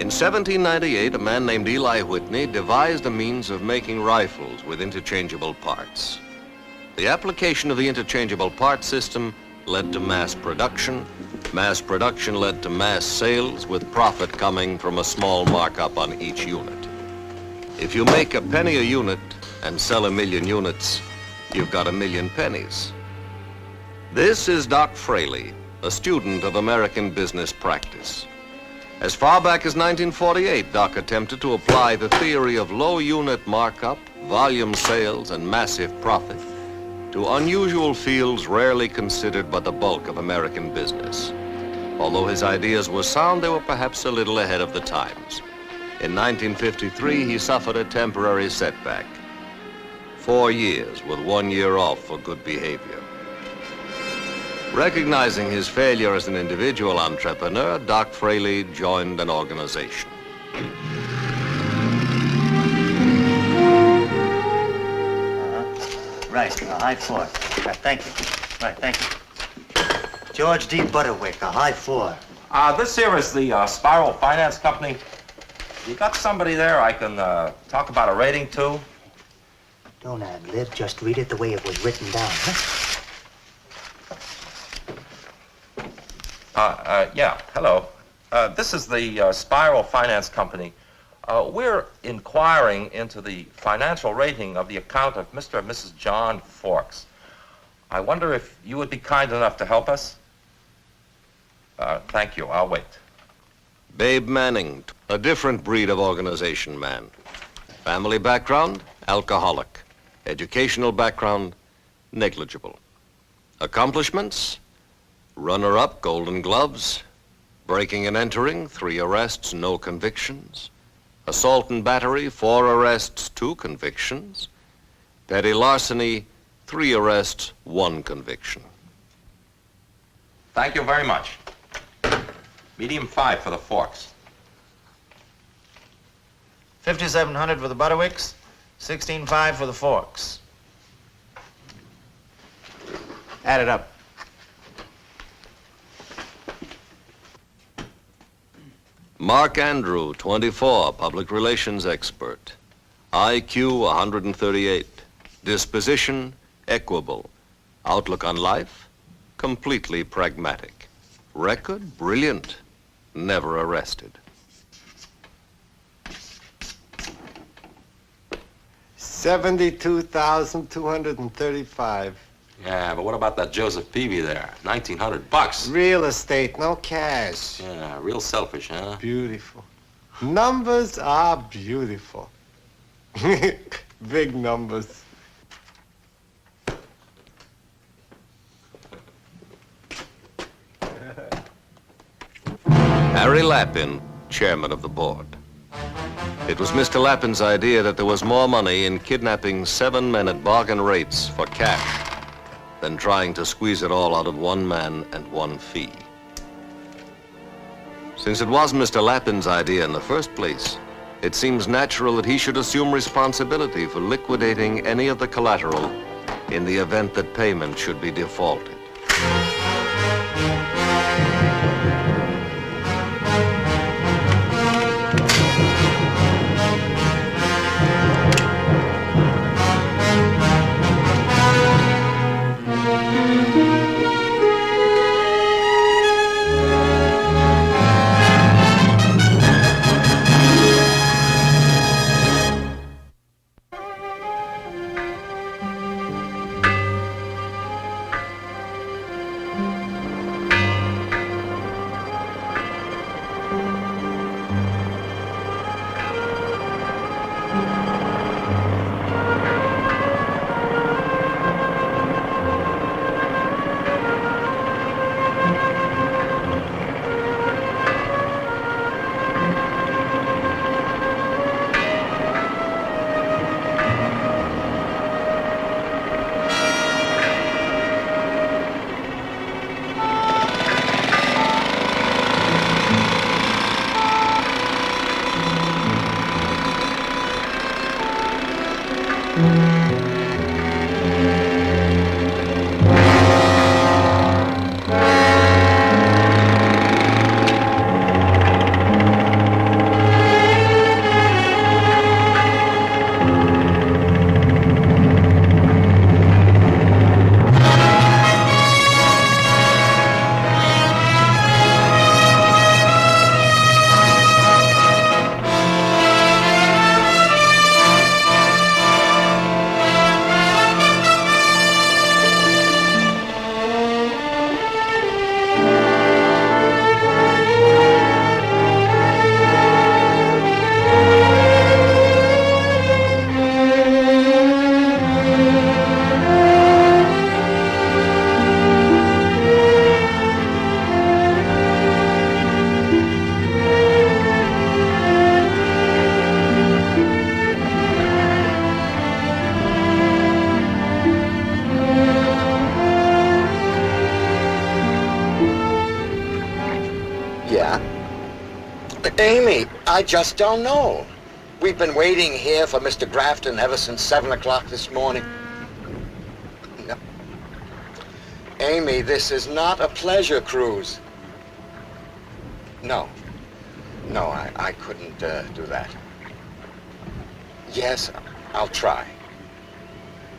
In 1798, a man named Eli Whitney devised a means of making rifles with interchangeable parts. The application of the interchangeable part system led to mass production. Mass production led to mass sales, with profit coming from a small markup on each unit. If you make a penny a unit and sell 1,000,000 units, you've got 1,000,000 pennies. This is Doc Fraley, a student of American business practice. As far back as 1948, Doc attempted to apply the theory of low unit markup, volume sales, and massive profit to unusual fields rarely considered by the bulk of American business. Although his ideas were sound, they were perhaps a little ahead of the times. In 1953, he suffered a temporary setback. 4 years with 1 year off for good behavior. Recognizing his failure as an individual entrepreneur, Doc Fraley joined an organization. Right, a high four. Thank you. Right, thank you. George D. Butterwick, a high four. This here is the Spiral Finance Company. You got somebody there I can talk about a rating to? Don't ad-lib, just read it the way it was written down, huh? Yeah, hello. This is the Spiral Finance Company. We're inquiring into the financial rating of the account of Mr. and Mrs. John Forks. I wonder if you would be kind enough to help us? Thank you, I'll wait. Babe Manning, a different breed of organization man. Family background, alcoholic. Educational background, negligible. Accomplishments, runner-up, Golden Gloves. Breaking and entering, 3 arrests, no convictions. Assault and battery, 4 arrests, 2 convictions. Petty larceny, 3 arrests, 1 conviction. Thank you very much. Medium 5 for the Forks. 5,700 for the Butterwicks, 16,500 for the Forks. Add it up. Mark Andrew, 24, public relations expert. IQ, 138. Disposition, equable. Outlook on life, completely pragmatic. Record, brilliant. Never arrested. 72,235. Yeah, but what about that Joseph Peavy there? $1,900. Real estate, no cash. Yeah, real selfish, huh? Beautiful. Numbers are beautiful. Big numbers. Harry Lappin, chairman of the board. It was Mr. Lappin's idea that there was more money in kidnapping 7 men at bargain rates for cash than trying to squeeze it all out of 1 man and 1 fee. Since it was Mr. Lappin's idea in the first place, it seems natural that he should assume responsibility for liquidating any of the collateral in the event that payment should be defaulted. Amy, I just don't know. We've been waiting here for Mr. Grafton ever since 7 o'clock this morning. No. Amy, this is not a pleasure cruise. No. No, I couldn't do that. Yes, I'll try.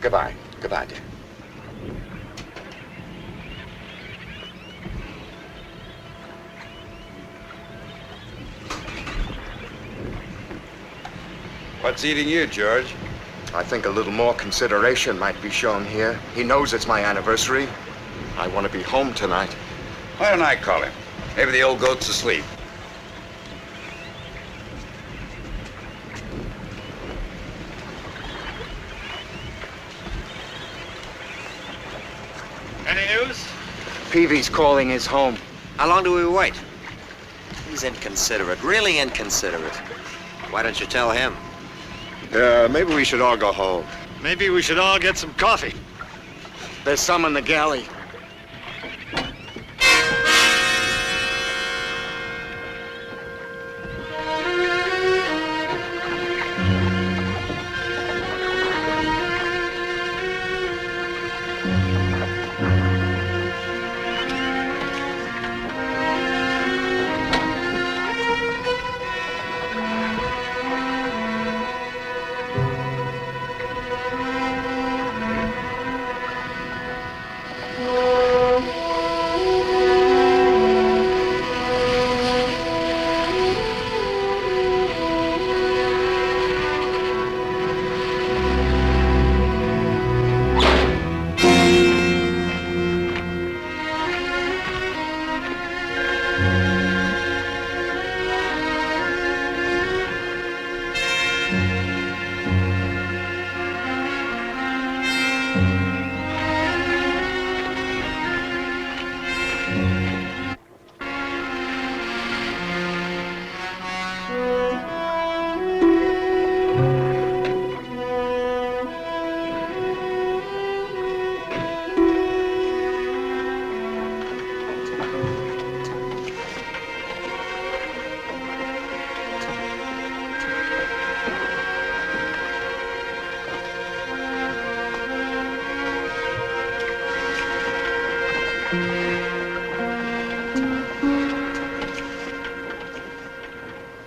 Goodbye. Goodbye, dear. What's eating you, George? I think a little more consideration might be shown here. He knows it's my anniversary. I want to be home tonight. Why don't I call him? Maybe the old goat's asleep. Any news? Peavy's calling his home. How long do we wait? He's inconsiderate, really inconsiderate. Why don't you tell him? Maybe we should all go home. Maybe we should all get some coffee. There's some in the galley.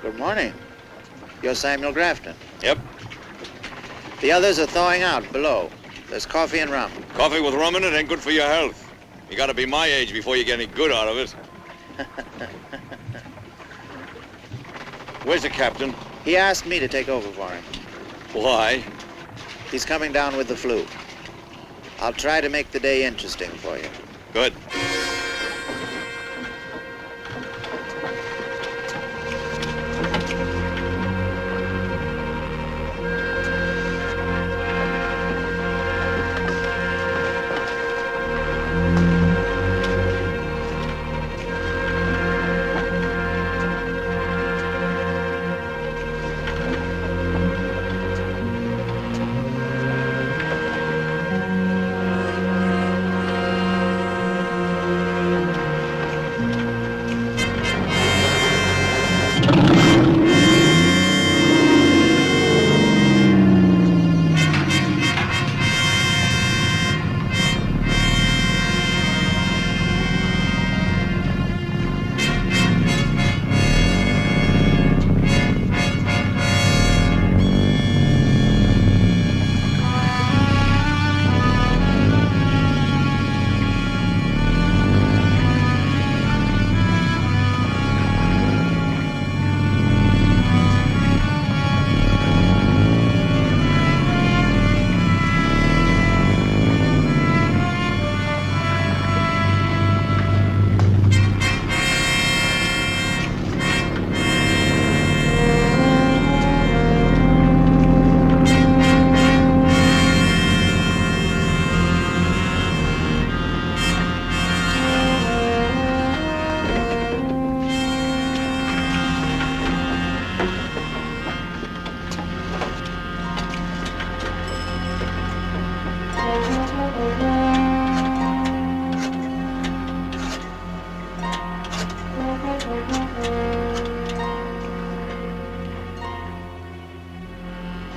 Good morning. You're Samuel Grafton. Yep. The others are thawing out below. There's coffee and rum. Coffee with rum in it ain't good for your health. You gotta be my age before you get any good out of it. Where's the captain? He asked me to take over for him. Why? He's coming down with the flu. I'll try to make the day interesting for you. Good.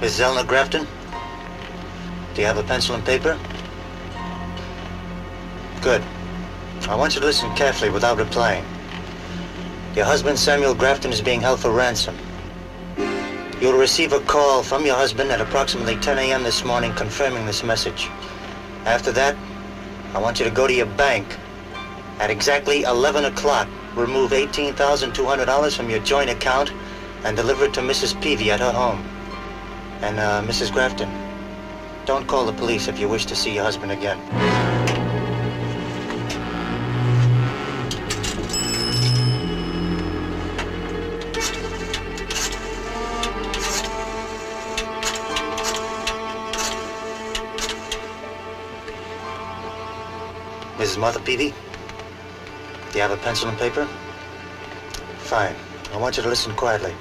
Miss Zelna Grafton? Do you have a pencil and paper? Good. I want you to listen carefully without replying. Your husband, Samuel Grafton, is being held for ransom. You'll receive a call from your husband at approximately 10 a.m. this morning confirming this message. After that, I want you to go to your bank. At exactly 11 o'clock, remove $18,200 from your joint account and deliver it to Mrs. Peavy at her home. And, Mrs. Grafton, don't call the police if you wish to see your husband again. Mrs. Martha Peavy, do you have a pencil and paper? Fine. I want you to listen quietly.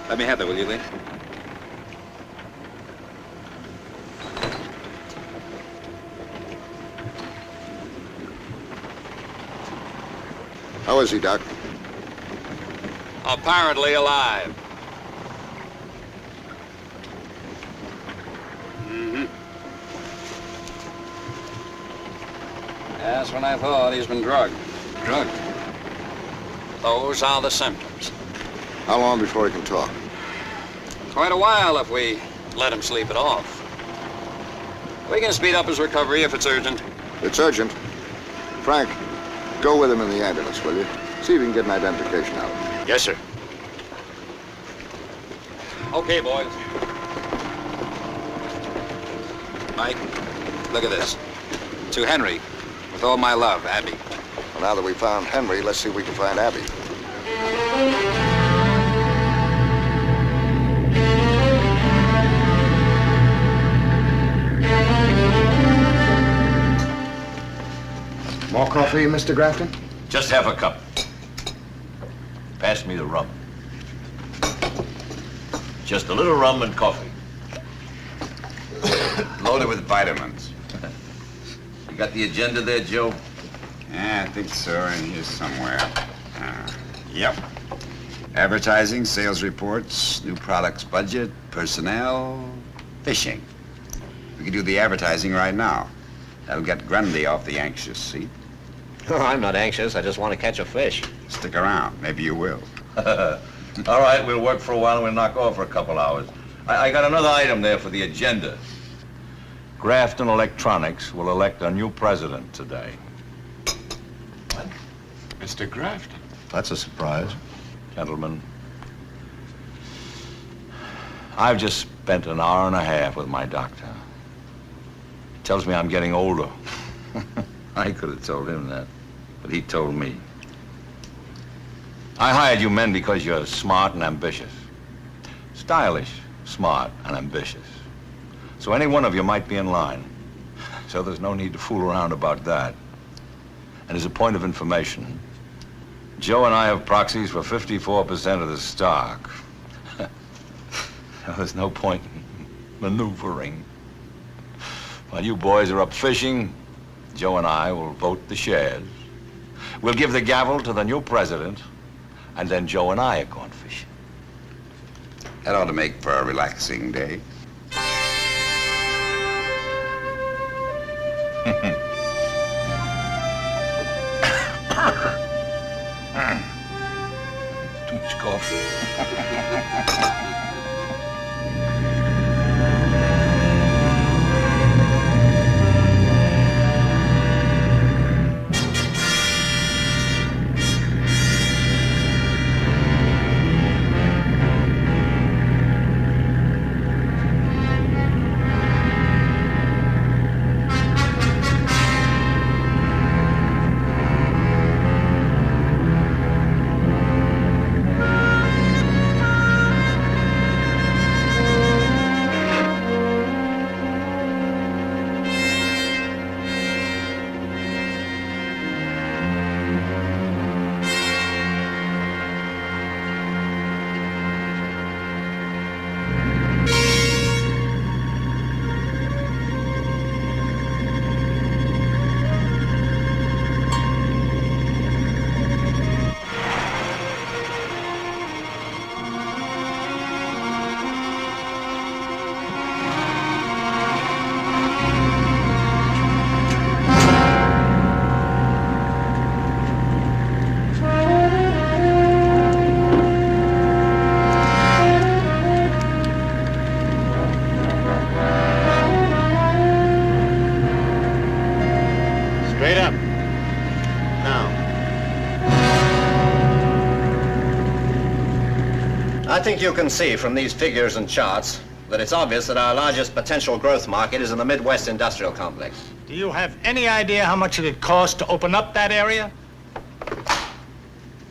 Let me have that, will you, Lee? How is he, Doc? Apparently alive. That's what I thought. He's been drugged. Drugged? Those are the symptoms. How long before he can talk? Quite a while if we let him sleep it off. We can speed up his recovery if it's urgent. It's urgent. Frank, go with him in the ambulance, will you? See if you can get an identification out of him. Yes, sir. Okay, boys. Mike, look at this. To Henry, with all my love, Abby. Well, now that we found Henry, let's see if we can find Abby. More coffee, Mr. Grafton? Just have a cup. Pass me the rum. Just a little rum and coffee. Loaded with vitamins. You got the agenda there, Joe? Yeah, I think so, in here somewhere. Yep. Advertising, sales reports, new products budget, personnel, fishing. We could do the advertising right now. That'll get Grundy off the anxious seat. Oh, I'm not anxious. I just want to catch a fish. Stick around. Maybe you will. All right, we'll work for a while and we'll knock off for a couple hours. I got another item there for the agenda. Grafton Electronics will elect a new president today. What? Mr. Grafton. That's a surprise. Gentlemen, I've just spent an hour and a half with my doctor. He tells me I'm getting older. I could have told him that, but he told me. I hired you men because you're smart and ambitious. Stylish, smart, and ambitious. So any one of you might be in line. So there's no need to fool around about that. And as a point of information, Joe and I have proxies for 54% of the stock. There's no point in maneuvering. While you boys are up fishing, Joe and I will vote the shares. We'll give the gavel to the new president, and then Joe and I are going fishing. That ought to make for a relaxing day. Too much coffee. I think you can see from these figures and charts that it's obvious that our largest potential growth market is in the Midwest industrial complex. Do you have any idea how much it'd cost to open up that area?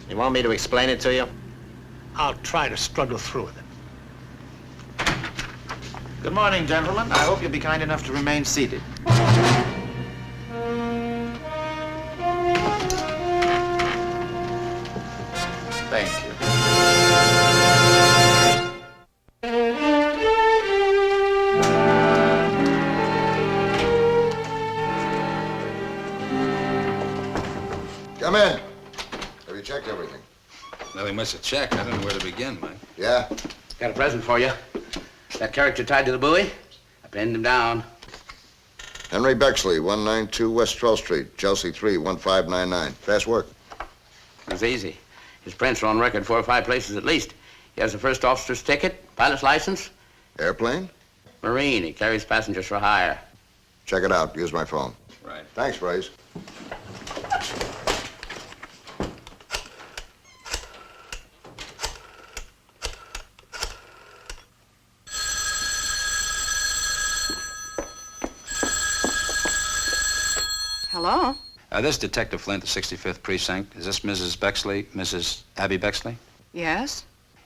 You want me to explain it to you? I'll try to struggle through with it. Good morning, gentlemen. I hope you'll be kind enough to remain seated. Thank you. Come in. Have you checked everything? Nothing much to check. I don't know where to begin, Mike. Yeah? Got a present for you. That character tied to the buoy, I pinned him down. Henry Bexley, 192 West 12th Street, Chelsea 3, 1599. Fast work. It was easy. His prints are on record 4 or 5 places at least. He has a first officer's ticket, pilot's license. Airplane? Marine. He carries passengers for hire. Check it out. Use my phone. Right. Thanks, Braze. Hello? This is Detective Flint, the 65th Precinct. Is this Mrs. Bexley, Mrs. Abby Bexley? Yes?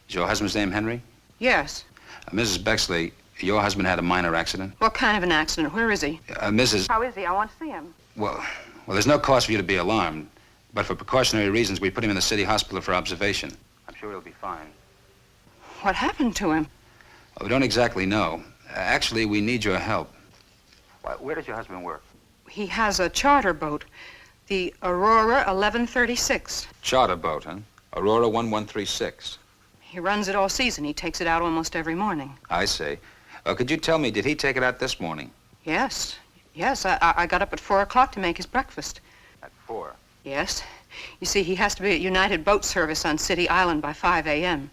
Is your husband's name Henry? Yes. Mrs. Bexley, your husband had a minor accident. What kind of an accident? Where is he? Mrs. How is he? I want to see him. Well, there's no cause for you to be alarmed, but for precautionary reasons, we put him in the city hospital for observation. I'm sure he'll be fine. What happened to him? Well, we don't exactly know. Actually, we need your help. Where does your husband work? He has a charter boat, the Aurora 1136. Charter boat, huh? Aurora 1136. He runs it all season. He takes it out almost every morning. I see. Could you tell me, did he take it out this morning? Yes. Yes, I got up at 4 o'clock to make his breakfast. At 4? Yes. You see, he has to be at United Boat Service on City Island by 5 a.m.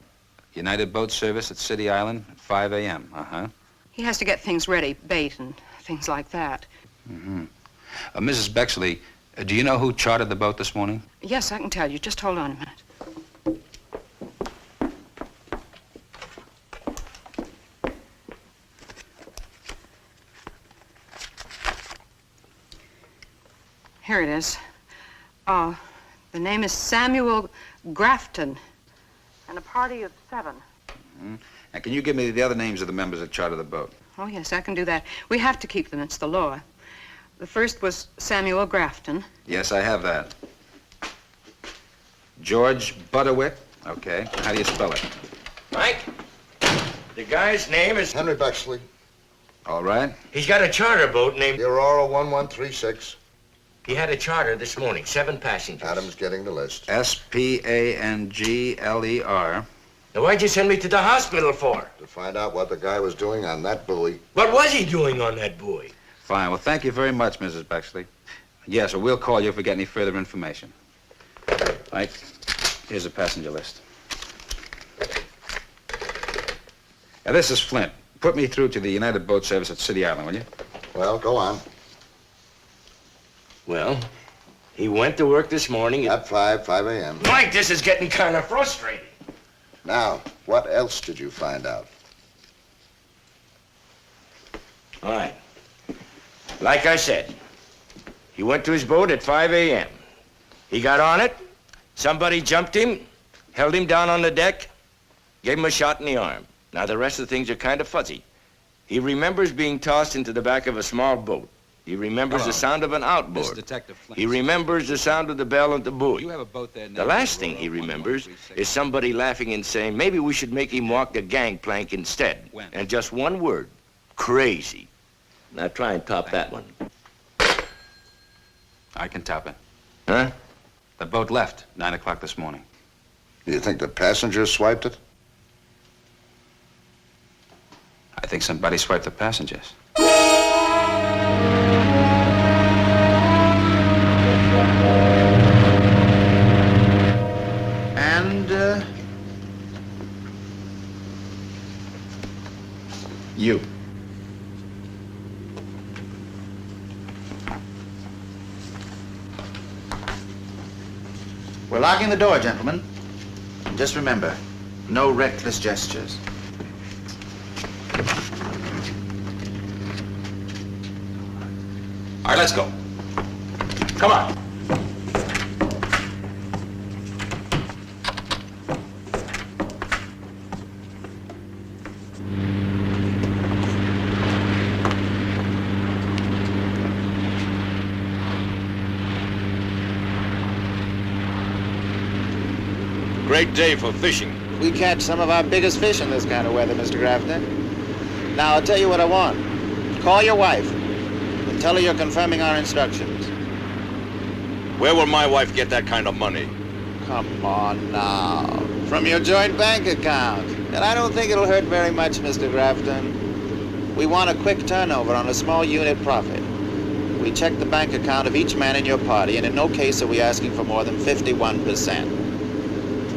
United Boat Service at City Island at 5 a.m., uh-huh. He has to get things ready, bait and things like that. Mm-hmm. Mrs. Bexley, do you know who chartered the boat this morning? Yes, I can tell you. Just hold on a minute. Here it is. The name is Samuel Grafton, and a party of 7. Mm-hmm. And can you give me the other names of the members that chartered the boat? Oh, yes, I can do that. We have to keep them. It's the law. The first was Samuel Grafton. Yes, I have that. George Butterwick. Okay. How do you spell it? Mike, the guy's name is... Henry Bexley. All right. He's got a charter boat named... The Aurora 1136. He had a charter this morning, 7 passengers. Adam's getting the list. Spangler. Now, why'd you send me to the hospital for? To find out what the guy was doing on that buoy. What was he doing on that buoy? Fine. Well, thank you very much, Mrs. Bexley. Yes, we'll call you if we get any further information. Mike, here's a passenger list. Now, this is Flint. Put me through to the United Boat Service at City Island, will you? Well, go on. Well, he went to work this morning At 5 a.m. Mike, this is getting kind of frustrating. Now, what else did you find out? All right. Like I said, he went to his boat at 5 a.m. He got on it, somebody jumped him, held him down on the deck, gave him a shot in the arm. Now, the rest of the things are kind of fuzzy. He remembers being tossed into the back of a small boat. He remembers the sound of an outboard. This is Detective Flint. He remembers the sound of the bell at the buoy. You have a boat there now. The last thing he remembers is somebody laughing and saying, maybe we should make him walk the gangplank instead. When? And just one word, crazy. Now try and top that one. I can top it. Huh? The boat left 9 o'clock this morning. Do you think the passengers swiped it? I think somebody swiped the passengers. And, you. We're locking the door, gentlemen. And just remember, No reckless gestures. All right, let's go. Come on. Great day for fishing. We catch some of our biggest fish in this kind of weather, Mr. Grafton. Now, I'll tell you what I want. Call your wife and tell her you're confirming our instructions. Where will my wife get that kind of money? Come on now. From your joint bank account. And I don't think it'll hurt very much, Mr. Grafton. We want a quick turnover on a small unit profit. We check the bank account of each man in your party, and in no case are we asking for more than 51%.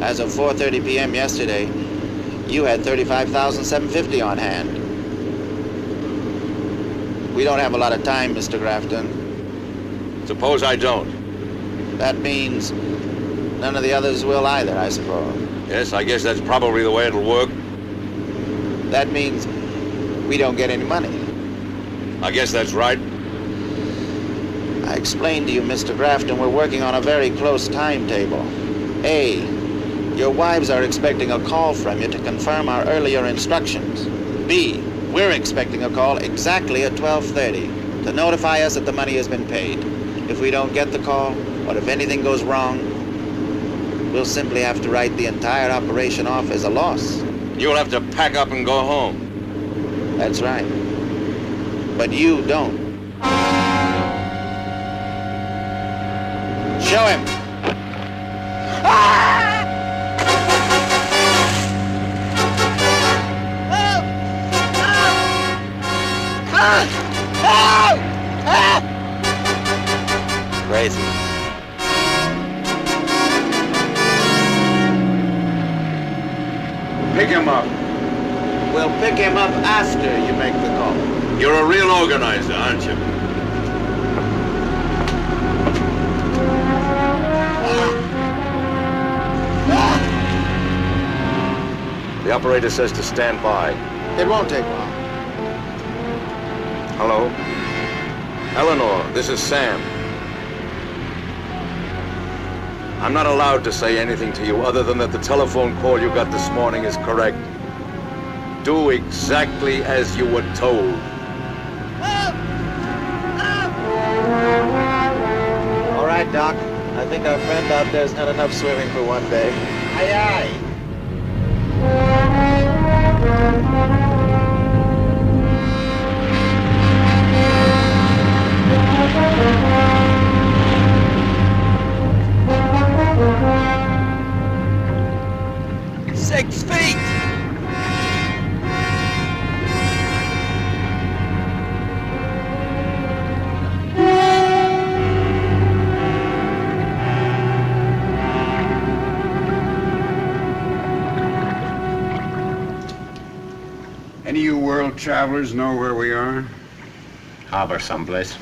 As of 4:30 p.m. yesterday, you had $35,750 on hand. We don't have a lot of time, Mr. Grafton. Suppose I don't. That means none of the others will either, I suppose. Yes, I guess that's probably the way it'll work. That means we don't get any money. I guess that's right. I explained to you, Mr. Grafton, we're working on a very close timetable. A, your wives are expecting a call from you to confirm our earlier instructions. B, we're expecting a call exactly at 12:30 to notify us that the money has been paid. If we don't get the call, or if anything goes wrong, we'll simply have to write the entire operation off as a loss. You'll have to pack up and go home. That's right. But you don't. Show him. Crazy. Pick him up. We'll pick him up after you make the call. You're a real organizer, aren't you? The operator says to stand by. It won't take long. Hello? Eleanor, this is Sam. I'm not allowed to say anything to you other than that the telephone call you got this morning is correct. Do exactly as you were told. All right, Doc. I think our friend out there's had enough swimming for one day. Aye, aye. Any of you world travelers know where we are? Harbor someplace.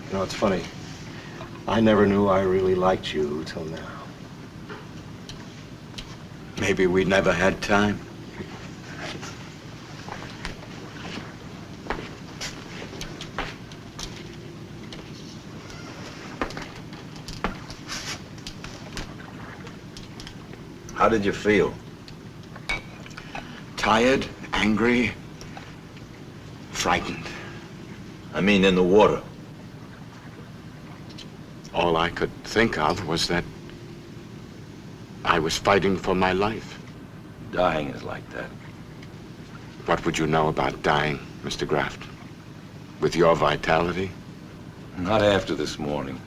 You know, it's funny. I never knew I really liked you till now. Maybe we never had time. How did you feel? Tired, angry, frightened. I mean, in the water. All I could think of was that I was fighting for my life. Dying is like that. What would you know about dying, Mr. Graft? With your vitality? Not after this morning.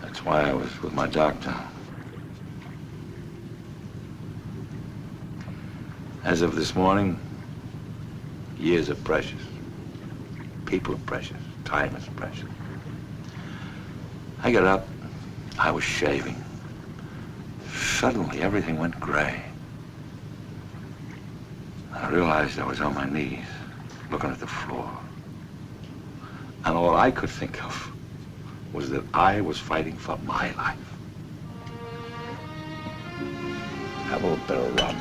That's why I was with my doctor. As of this morning, years are precious. People are precious. Time is precious. I got up. I was shaving. Suddenly, everything went gray. I realized I was on my knees, looking at the floor. And all I could think of was that I was fighting for my life. Have a little bit of rum.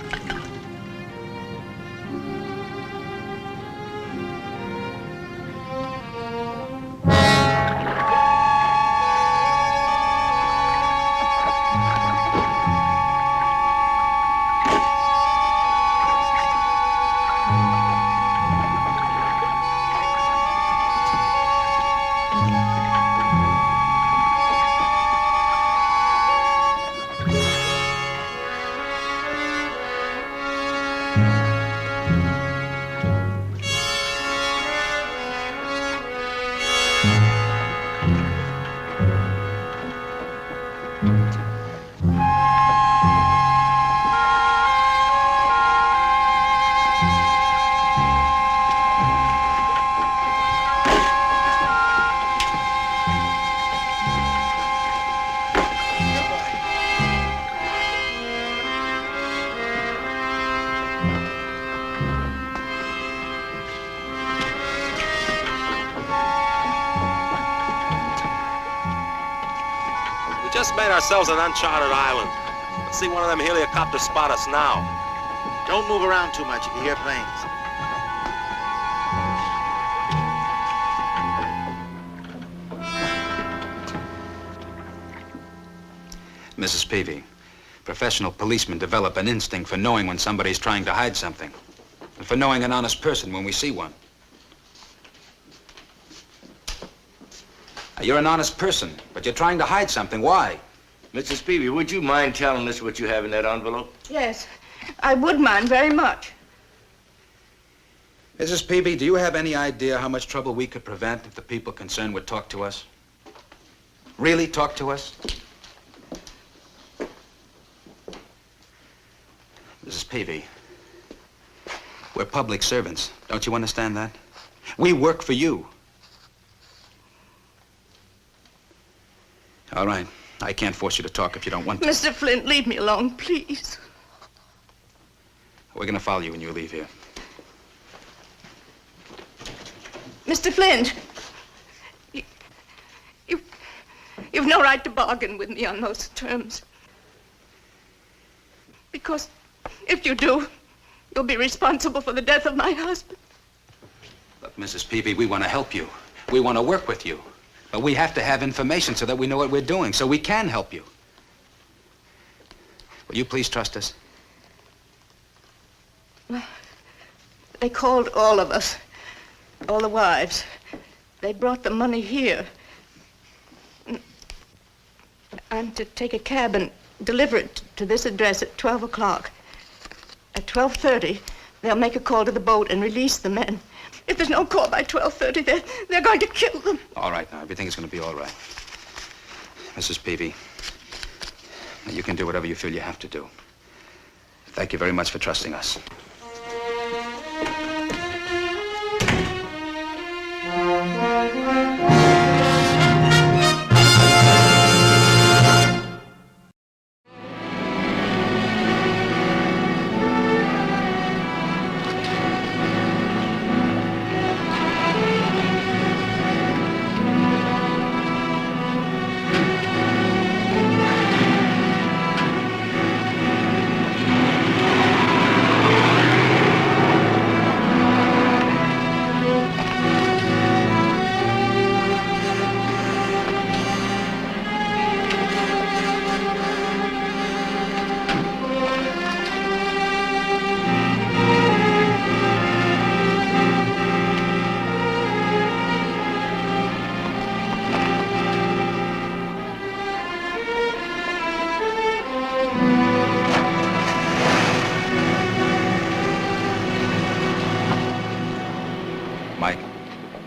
Made ourselves an uncharted island. Let's see one of them helicopters spot us now. Don't move around too much. You can hear planes. Mrs. Peavy, professional policemen develop an instinct for knowing when somebody's trying to hide something, and for knowing an honest person when we see one. Now, you're an honest person, but you're trying to hide something. Why? Mrs. Peavy, would you mind telling us what you have in that envelope? Yes, I would mind very much. Mrs. Peavy, do you have any idea how much trouble we could prevent if the people concerned would talk to us? Really talk to us? Mrs. Peavy, we're public servants. Don't you understand that? We work for you. All right. I can't force you to talk if you don't want to. Mr. Flint, leave me alone, please. We're going to follow you when you leave here. Mr. Flint, you've no right to bargain with me on those terms. Because if you do, you'll be responsible for the death of my husband. Look, Mrs. Peavy, we want to help you. We want to work with you. But we have to have information so that we know what we're doing, so we can help you. Will you please trust us? Well, they called all of us, all the wives. They brought the money here. I'm to take a cab and deliver it to this address at 12 o'clock. At 12:30, they'll make a call to the boat and release the men. If there's no call by 12:30, they're going to kill them. All right, now, everything is going to be all right. Mrs. Peavy, you can do whatever you feel you have to do. Thank you very much for trusting us.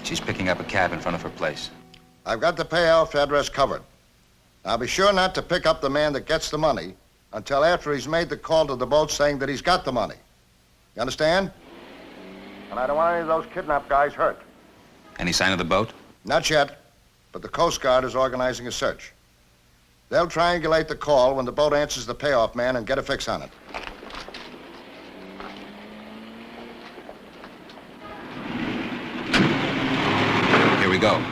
She's picking up a cab in front of her place. I've got the payoff address covered. Now be sure not to pick up the man that gets the money until after he's made the call to the boat saying that he's got the money. You understand? And I don't want any of those kidnap guys hurt. Any sign of the boat? Not yet, but the Coast Guard is organizing a search. They'll triangulate the call when the boat answers the payoff man and get a fix on it. go.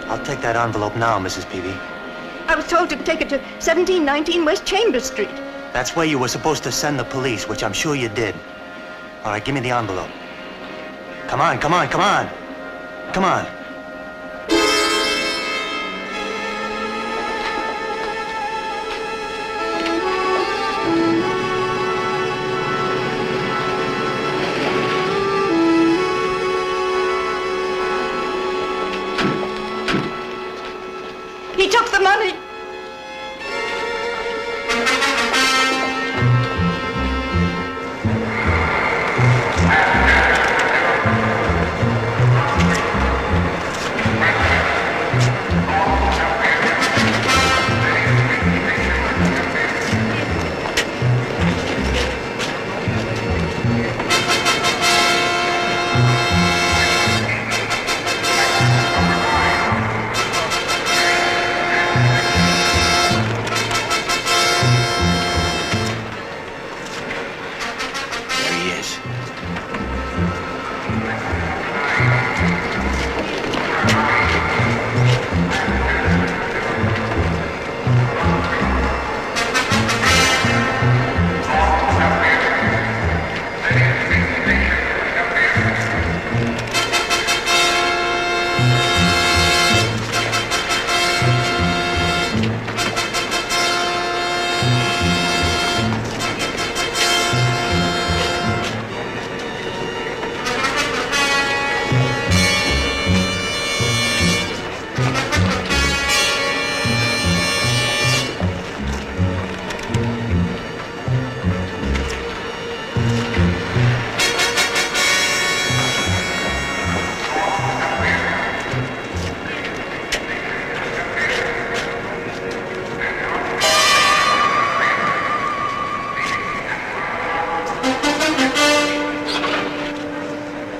I'll take that envelope now, Mrs. Peavy. I was told to take it to 1719 West Chambers Street. That's where you were supposed to send the police, which I'm sure you did. All right, give me the envelope. Come on, come on, come on. Come on. He took the money.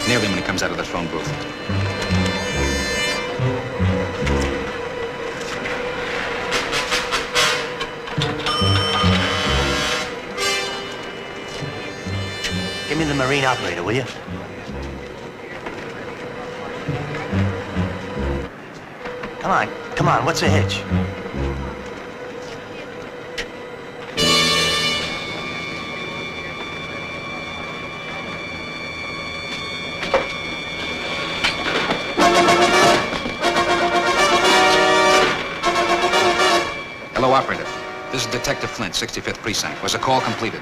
Nail him when he comes out of the phone booth. Give me the marine operator, will you? Come on, what's the hitch? Hello, operator. This is Detective Flint, 65th Precinct. Was the call completed?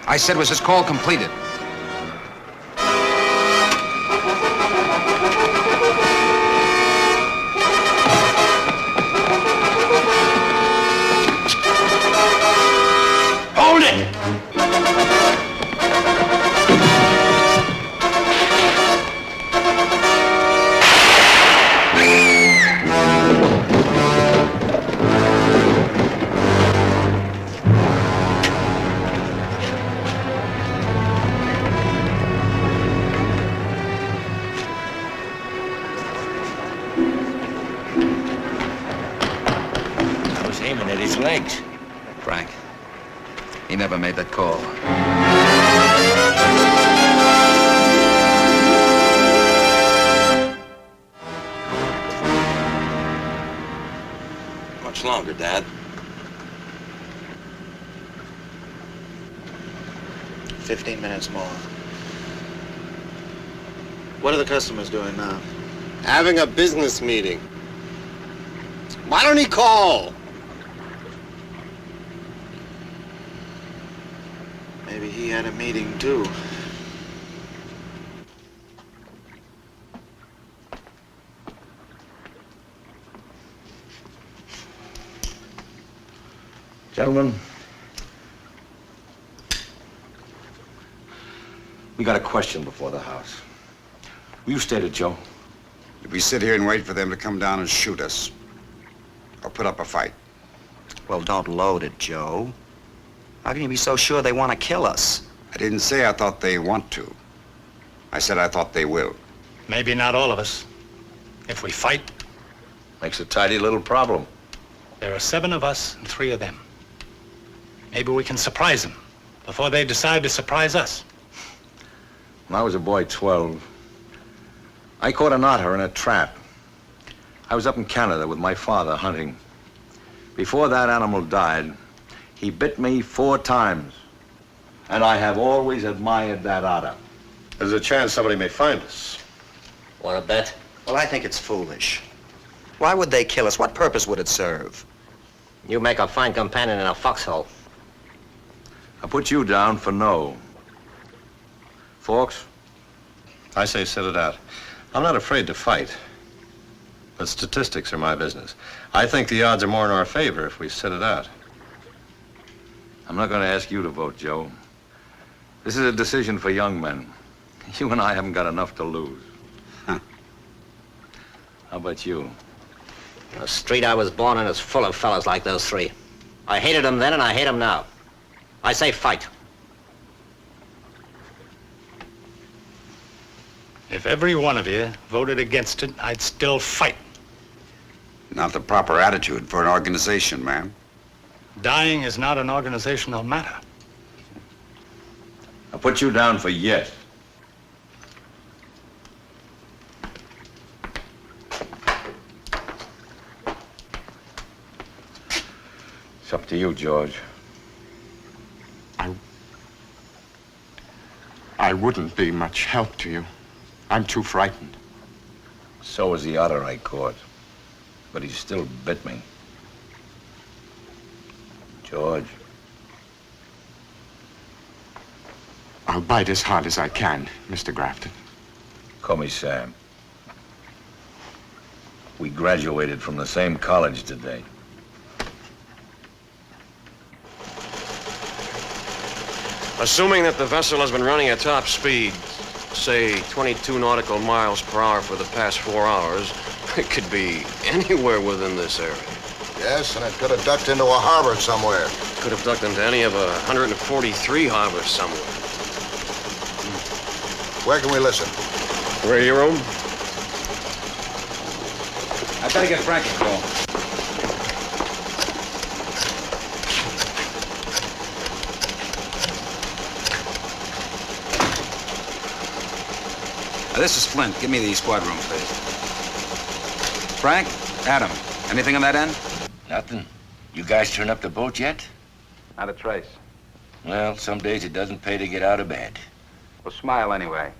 I said, was this call completed? Hold it! I was aiming at his legs. Frank, he never made that call. Much longer, Dad. 15 minutes more. What are the customers doing now? Having a business meeting. Why don't he call? Maybe he had a meeting too. Gentlemen, we got a question before the House. Will you state it, Joe? If we sit here and wait for them to come down and shoot us, or put up a fight. Well, don't load it, Joe. How can you be so sure they want to kill us? I didn't say I thought they want to. I said I thought they will. Maybe not all of us. If we fight, Makes a tidy little problem. there are 7 of us and 3 of them. Maybe we can surprise them before they decide to surprise us. When I was a boy, 12, I caught an otter in a trap. I was up in Canada with my father hunting. Before that animal died, he bit me 4 times. And I have always admired that otter. There's a chance somebody may find us. Want to bet? Well, I think it's foolish. Why would they kill us? What purpose would it serve? You make a fine companion in a foxhole. I put you down for no. Forks? I say sit it out. I'm not afraid to fight. But statistics are my business. I think the odds are more in our favor if we sit it out. I'm not going to ask you to vote, Joe. This is a decision for young men. You and I haven't got enough to lose. Huh. How about you? The street I was born in is full of fellas like those 3. I hated them then and I hate them now. I say fight. If every one of you voted against it, I'd still fight. Not the proper attitude for an organization, man. Dying is not an organizational matter. I put you down for yes. It's up to you, George. I wouldn't be much help to you. I'm too frightened. So was the otter I caught. But he still bit me. George. I'll bite as hard as I can, Mr. Grafton. Call me Sam. We graduated from the same college today. Assuming that the vessel has been running at top speed, say 22 nautical miles per hour for the past 4 hours, it could be anywhere within this area. Yes, and it could have ducked into a harbor somewhere. Could have ducked into any of 143 harbors somewhere. Where can we listen? Radio room? I better get Frank a call. This is Flint. Give me the squad room, please. Frank, Adam, anything on that end? Nothing. You guys turn up the boat yet? Not a trace. Well, some days it doesn't pay to get out of bed. Well, smile anyway.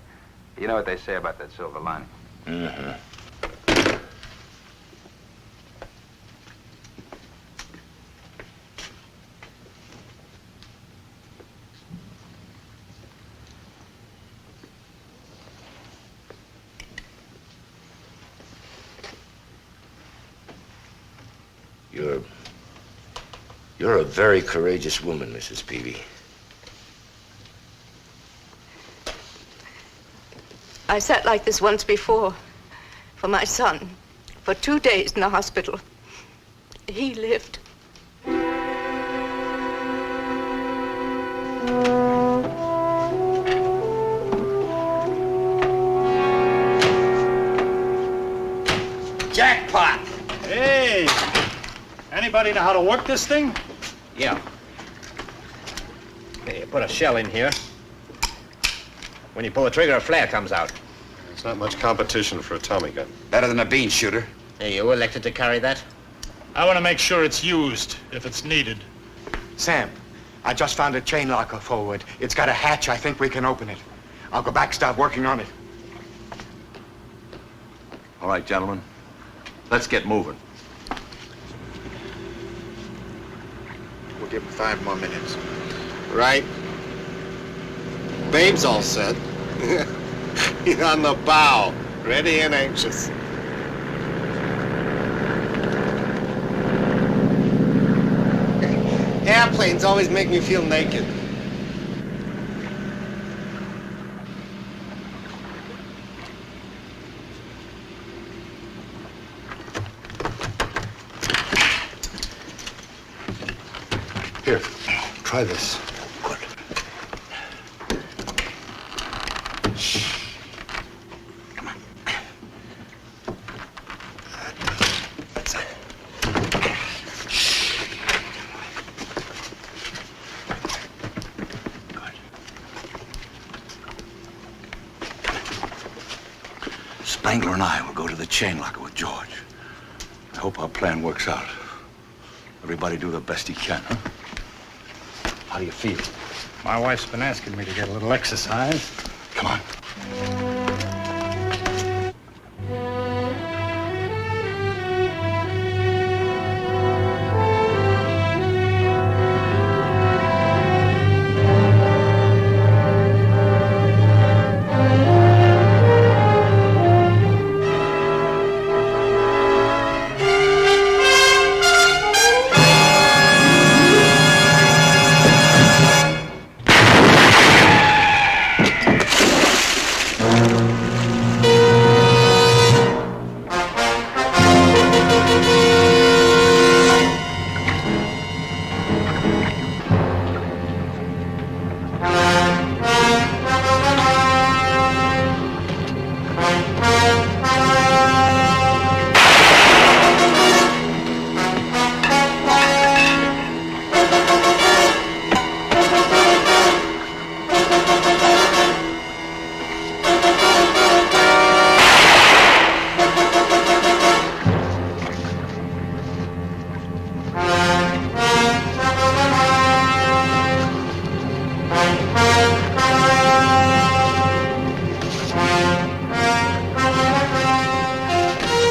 You know what they say about that silver lining. Mm-hmm. You're a very courageous woman, Mrs. Peavy. I sat like this once before for my son for 2 days in the hospital. He lived. Jackpot! Hey! Anybody know how to work this thing? Yeah. Okay, you put a shell in here. When you pull the trigger, a flare comes out. It's not much competition for a Tommy gun. Better than a bean shooter. Hey, you elected to carry that? I want to make sure it's used if it's needed. Sam, I just found a chain locker forward. It's got a hatch. I think we can open it. I'll go back, start working on it. All right, gentlemen. Let's get moving. We'll give him 5 more minutes. Right? Babe's all set. He's on the bow, ready and anxious. Airplanes always make me feel naked. Here, try this. Spangler and I will go to the chain locker with George. I hope our plan works out. Everybody do the best he can, huh? How do you feel? My wife's been asking me to get a little exercise. Come on.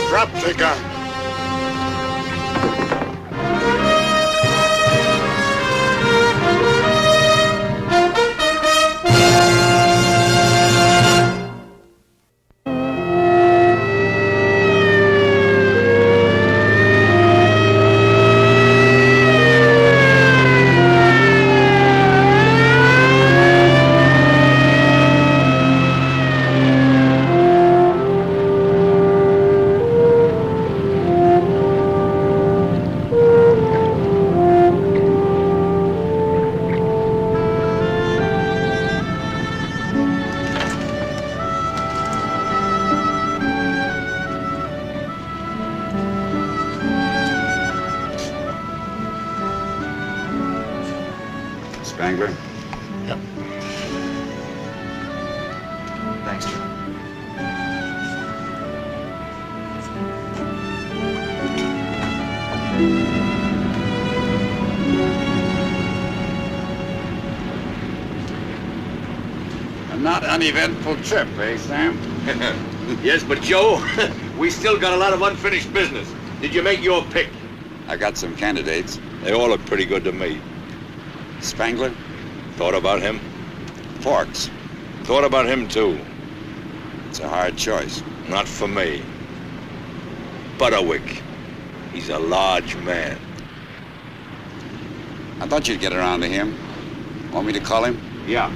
Drop the gun. Spangler? Yep. Thanks, Joe. A not uneventful trip, eh, Sam? Yes, but Joe, we still got a lot of unfinished business. Did you make your pick? I got some candidates. They all look pretty good to me. Spangler? Thought about him? Forks. Thought about him, too. It's a hard choice. Not for me. Butterwick. He's a large man. I thought you'd get around to him. Want me to call him? Yeah.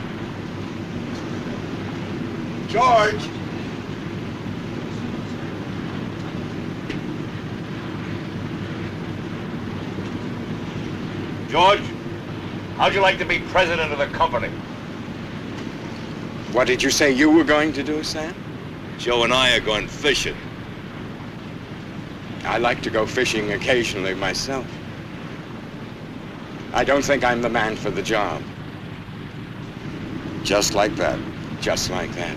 George! George, how'd you like to be president of the company? What did you say you were going to do, Sam? Joe and I are going fishing. I like to go fishing occasionally myself. I don't think I'm the man for the job. Just like that. Just like that.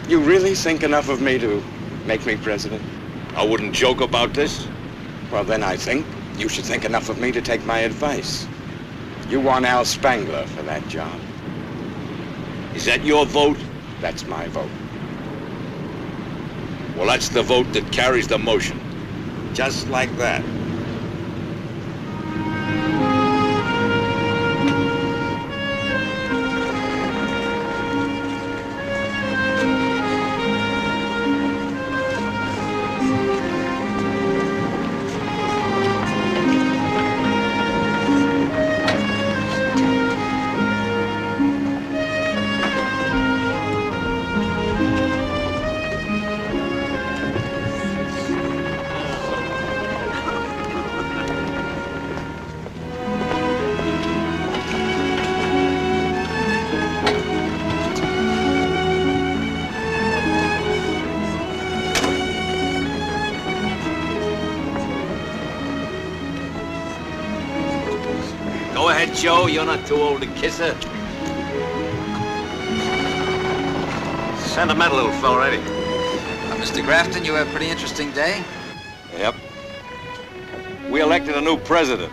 You really think enough of me to make me president? I wouldn't joke about this. Well, then I think You should think enough of me to take my advice. You want Al Spangler for that job. Is that your vote? That's my vote. Well, that's the vote that carries the motion. Just like that. Go ahead, Joe. You're not too old to kiss her. Sentimental little fella, ain't he? Mr. Grafton, you have a pretty interesting day. Yep. We elected a new president.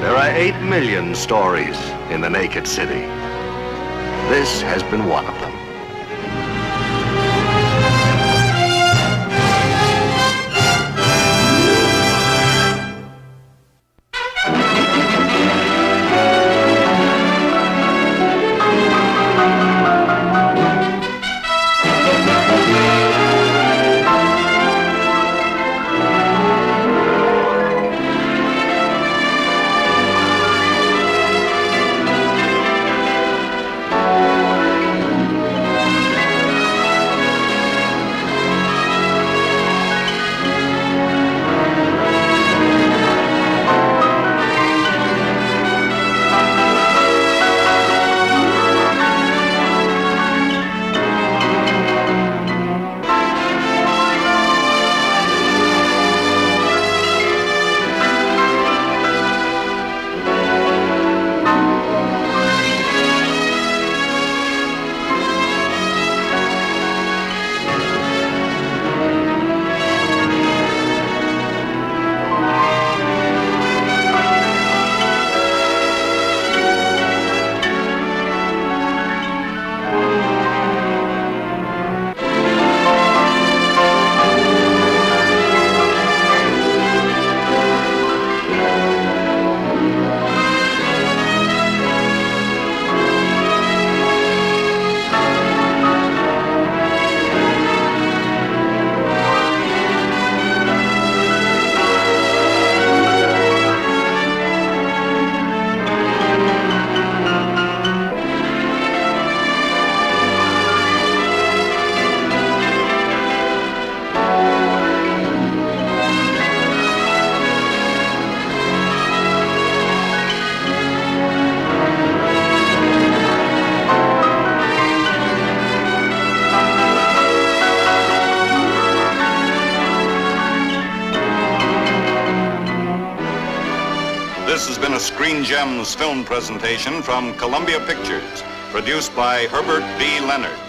There are 8 million stories in the naked city. This has been one of them. This has been a Screen Gems film presentation from Columbia Pictures, produced by Herbert B. Leonard.